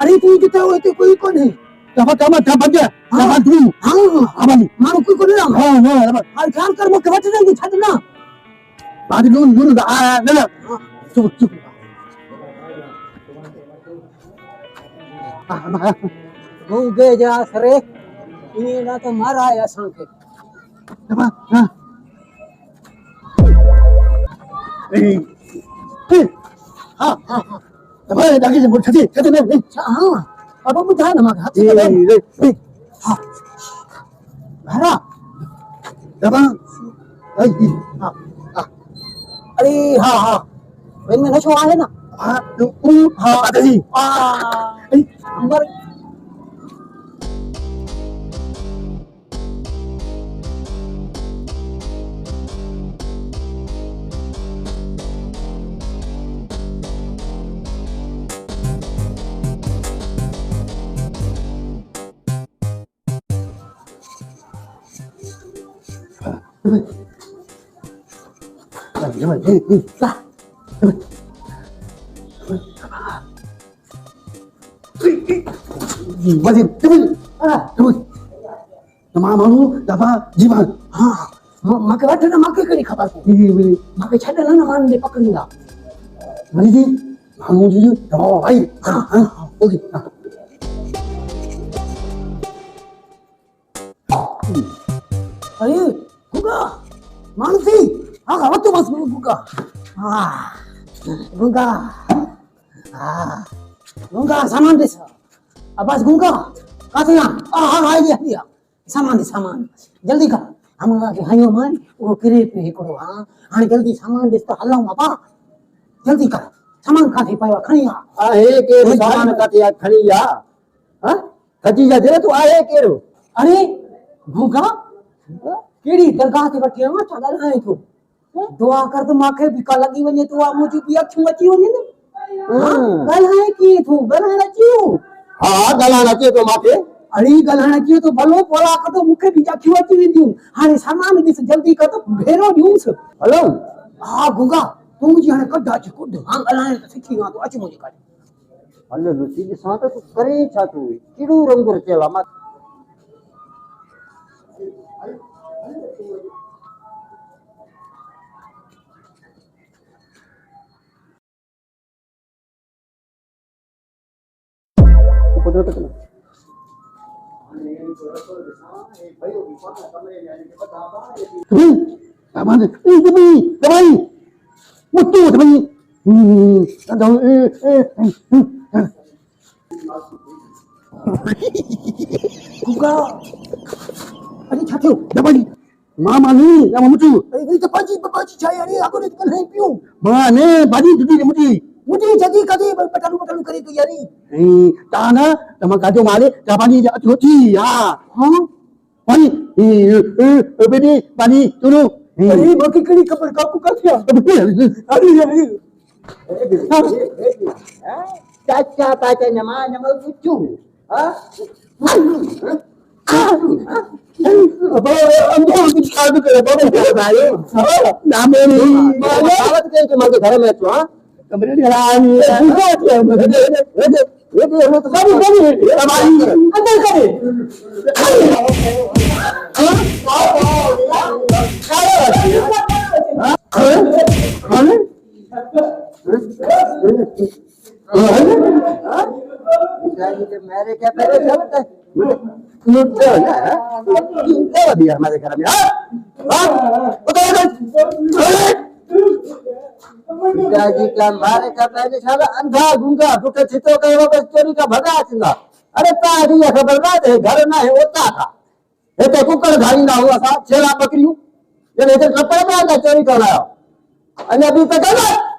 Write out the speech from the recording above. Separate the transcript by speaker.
Speaker 1: अरे तू जिथे होते कोई कोण आहे माणूस कोई कोण आहे ख्याल कर मग वाटत नाही छात ना बाकी दोन चुप चुप गए जा सरे ये ना तो मारा है असां के हां हां तुम्हारे दागे से बोल छते नहीं हां अब बुझा ना मग हां भरा दबा हां अरे हां हां वेन में नशो आहे ना हां हां अरे अंबर Masih, tunggu. Nama malu, dapat jimat. Makai wadah na makai kali khabar ko. Makai chada na naman de pakringa. Mari ji, malu ji, dapat ai. Okay. अरे गुगा मानसी हाँ तो बस गुगा गुगा गुगा सामान दे अब बस गुगा काते ना हाँ दिया सामान दे सामान जल्दी कर हम के हायो मान वो किरे पे करो हाँ जल्दी सामान दे तो हल्ला बाबा जल्दी कर सामान काते पाया खनिया
Speaker 2: आहे के सामान काते खनिया हाँ खजीजा दे तू आहे केरो
Speaker 1: अरे गुगा केड़ी दरगाह ते वठी आवा छा ॻाल्हाए थो दुआ कर त मांखे भिका लॻी वञे तो मुंहिंजी बि अखियूं अची वञे न ॻाल्हाए कीअं थो ॻाल्हाइण अचियो
Speaker 2: हा ॻाल्हाइण अचे थो मांखे
Speaker 1: अरे ॻाल्हाइण अचियो तो भलो पोला कदो मूंखे बि अखियूं अची वेंदियूं हाणे सामान ॾिस जल्दी कर त भेरो ॾियूंसि
Speaker 2: हलो
Speaker 1: हा गुगा तूं मुंहिंजी हाणे कढ अच कुढ हां ॻाल्हाइण त सिखी वियो तूं अच मुंहिंजे काॾे
Speaker 2: हलो लुसी ॾिसां त तूं करे छा तूं कहिड़ो रंग रचियल आहे मां
Speaker 1: अरे छा थियो
Speaker 2: दबाई मामा नी या मुटु
Speaker 1: अरे त पाजी छा अरे आगो ने कल है पियो
Speaker 2: मां ने भाजी दुदी मुटी
Speaker 1: मुझे जदी कदे पटालू करे तो यारी
Speaker 2: ताना तमा काजो माले जापानी होती हां पानी बेबी पानी तुनु
Speaker 1: अरे बाकी कड़ी कपड़ काकू का क्या अरे
Speaker 2: चाचा पाचा नमा कुचू हां अब अंदर कुछ खाद करे बाबू भाई नामे दावत के मारे घर में तो हां कमरे में रानी ये तो बाबू भाई अंदर करे मेरे क्या पहले चलते दिया हमारे घर में पिताजी का मारे का पहले साला अंधा गूंगा टूटे छितो का बस चोरी का भगा चंगा अरे तारी खबर ना है घर ना है होता था ये कुकर धारी ना हुआ था छेला बकरियों जब इधर कपड़े में आया चोरी कर रहा है अभी तक